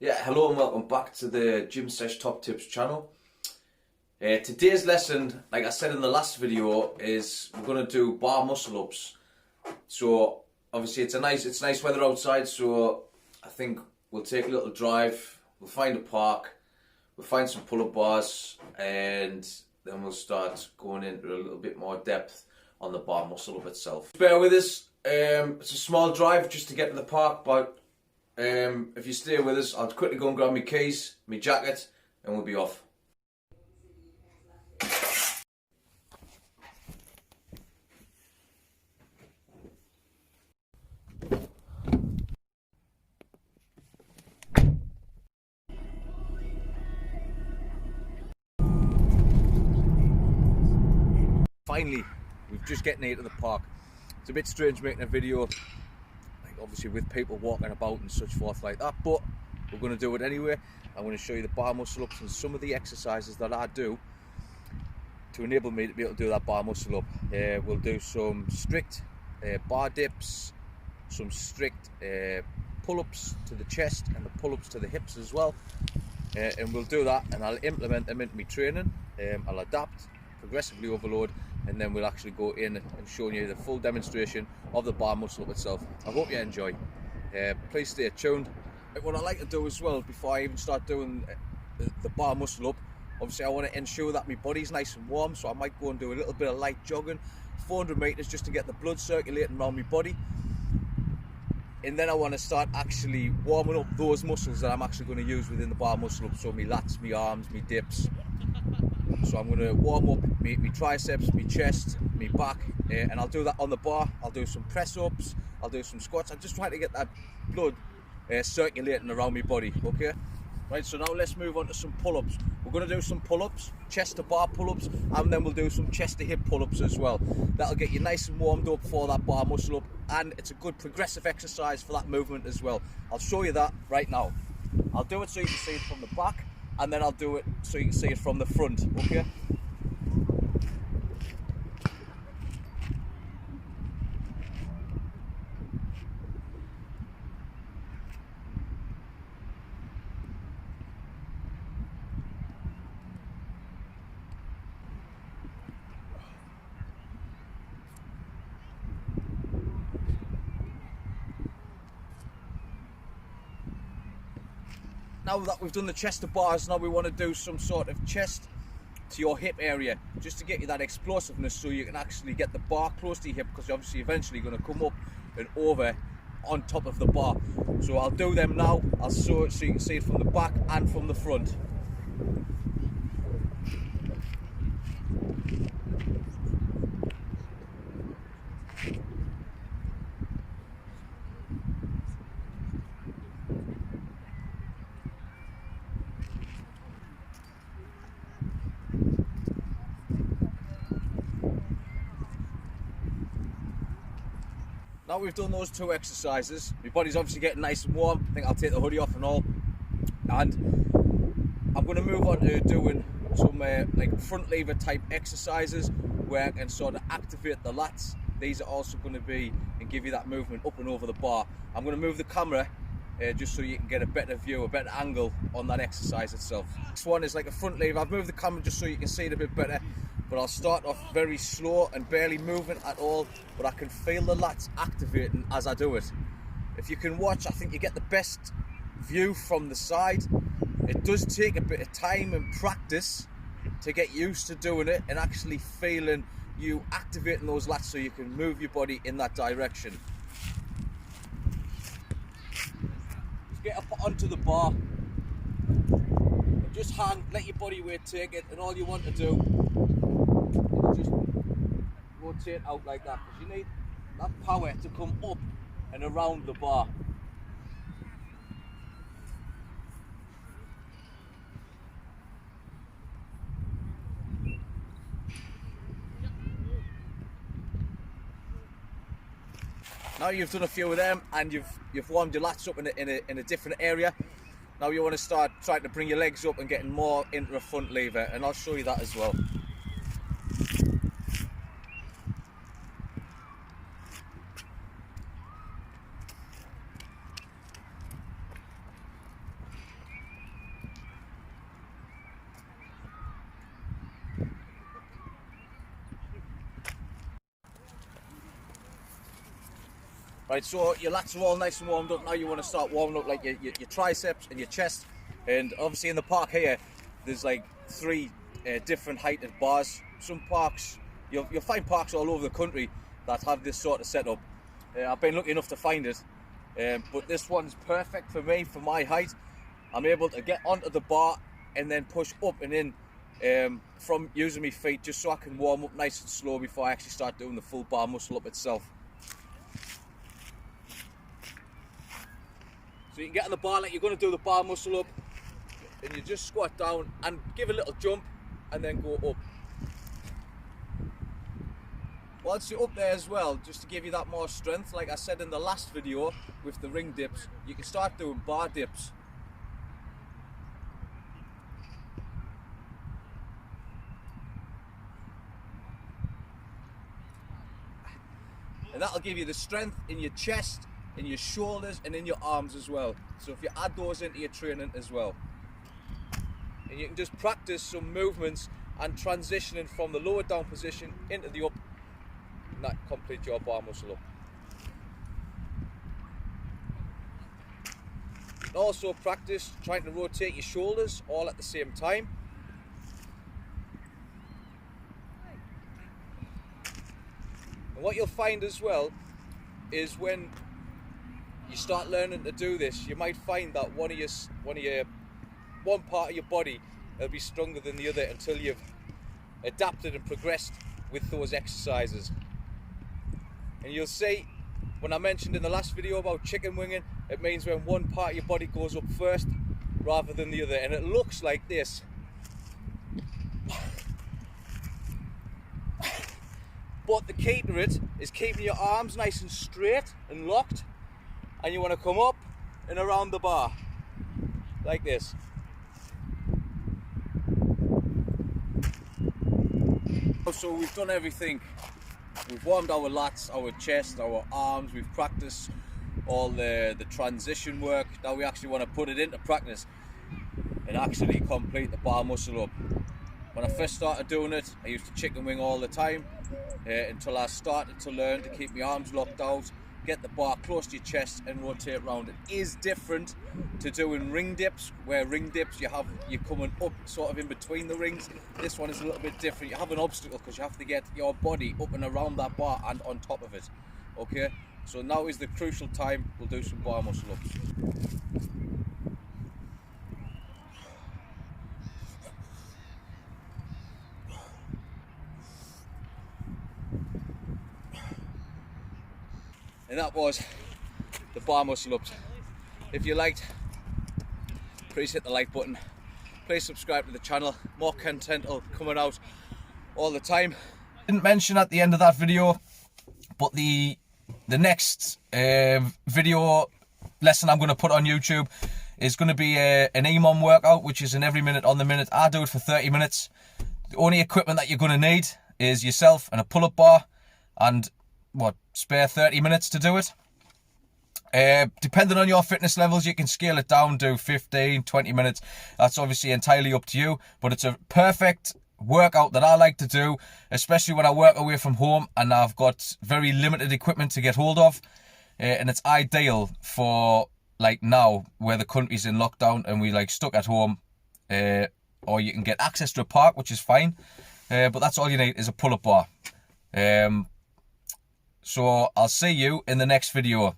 Yeah, hello and welcome back to the Gym Sesh Top Tips channel. Today's lesson, like I said in the last video, is we're going to do bar muscle ups. So obviously it's nice weather outside, so I think we'll take a little drive, we'll find a park, we'll find some pull-up bars, and then we'll start going into a little bit more depth on the bar muscle up itself. Bear with us, it's a small drive just to get to the park, but if you stay with us, I'll quickly go and grab my keys, my jacket, and we'll be off. Finally, we've just getting here to the park. It's a bit strange making a video, like obviously with people walking about and such forth like that, but we're going to do it anyway. I'm going to show you the bar muscle ups and some of the exercises that I do to enable me to be able to do that bar muscle up. We'll do some strict bar dips, some strict pull-ups to the chest and the pull-ups to the hips as well, and we'll do that and I'll implement them into my training. I'll adapt, progressively overload, and then we'll actually go in and show you the full demonstration of the bar muscle up itself. I hope you enjoy. Please stay tuned. What I like to do as well before I even start doing the bar muscle up, obviously I want to ensure that my body's nice and warm, so I might go and do a little bit of light jogging, 400 meters, just to get the blood circulating around my body. And then I want to start actually warming up those muscles that I'm actually going to use within the bar muscle up, so my lats, my arms, my dips. So I'm going to warm up my triceps, my chest, my back, and I'll do that on the bar. I'll do some press ups, I'll do some squats. I'm just trying to get that blood circulating around my body, okay? Right, so now let's move on to some pull-ups. We're going to do some pull-ups, chest to bar pull-ups, and then we'll do some chest to hip pull-ups as well. That'll get you nice and warmed up for that bar muscle up, and it's a good progressive exercise for that movement as well. I'll show you that right now. I'll do it so you can see it from the back, and then I'll do it so you can see it from the front, okay? Now that we've done the chest to bars, now we want to do some sort of chest to your hip area, just to get you that explosiveness so you can actually get the bar close to your hip, because you're obviously eventually going to come up and over on top of the bar. So I'll do them now. I'll show it so you can see it from the back and from the front. Now we've done those two exercises, my body's obviously getting nice and warm. I think I'll take the hoodie off and all, and I'm going to move on to doing some like front lever type exercises where I can sort of activate the lats. These are also going to be and give you that movement up and over the bar. I'm going to move the camera just so you can get a better view, a better angle on that exercise itself. This one is like a front lever. I've moved the camera just so you can see it a bit better, but I'll start off very slow and barely moving at all, but I can feel the lats activating as I do it. If you can watch, I think you get the best view from the side. It does take a bit of time and practice to get used to doing it and actually feeling you activating those lats so you can move your body in that direction. Just get up onto the bar and just hang, let your body weight take it, and all you want to do is just rotate out like that, because you need that power to come up and around the bar. Now you've done a few of them and you've warmed your lats up in a different area. Now you want to start trying to bring your legs up and getting more into a front lever, and I'll show you that as well. Right, so your lats are all nice and warmed up. Now you want to start warming up like your triceps and your chest. And obviously in the park here, there's like 3 different heighted bars. Some parks, you'll find parks all over the country that have this sort of setup. I've been lucky enough to find it, but this one's perfect for me, for my height. I'm able to get onto the bar and then push up and in from using my feet, just so I can warm up nice and slow before I actually start doing the full bar muscle up itself. So you can get on the bar like you're going to do the bar muscle up, and you just squat down and give a little jump and then go up. Once you're up there as well, just to give you that more strength, like I said in the last video with the ring dips, you can start doing bar dips. And that'll give you the strength in your chest, in your shoulders and in your arms as well. So if you add those into your training as well. And you can just practice some movements and transitioning from the lower down position into the up, and that completes your bar muscle up. And also practice trying to rotate your shoulders all at the same time. And what you'll find as well is when you start learning to do this, you might find that one part of your body will be stronger than the other until you've adapted and progressed with those exercises. And you'll see, when I mentioned in the last video about chicken winging, it means when one part of your body goes up first rather than the other, and it looks like this. But the key to it is keeping your arms nice and straight and locked, and you want to come up and around the bar like this. So we've done everything. We've warmed our lats, our chest, our arms. We've practiced all the transition work. Now we actually want to put it into practice and actually complete the bar muscle up. When I first started doing it, I used to chicken wing all the time until I started to learn to keep my arms locked out, get the bar close to your chest and rotate around. It is different to doing ring dips, where ring dips you're coming up sort of in between the rings. This one is a little bit different. You have an obstacle because you have to get your body up and around that bar and on top of it. Okay, so now is the crucial time. We'll do some bar muscle ups. And that was the bar muscle ups. If you liked, please hit the like button. Please subscribe to the channel. More content will coming out all the time. Didn't mention at the end of that video, but the next video lesson I'm going to put on YouTube is going to be an EMOM workout, which is an every minute on the minute. I do it for 30 minutes. The only equipment that you're going to need is yourself and a pull-up bar, and spare 30 minutes to do it. Depending on your fitness levels, you can scale it down, do 15, 20 minutes. That's obviously entirely up to you, but it's a perfect workout that I like to do, especially when I work away from home and I've got very limited equipment to get hold of. And it's ideal for like now, where the country's in lockdown and we like stuck at home, or you can get access to a park, which is fine. But that's all you need is a pull-up bar. So I'll see you in the next video.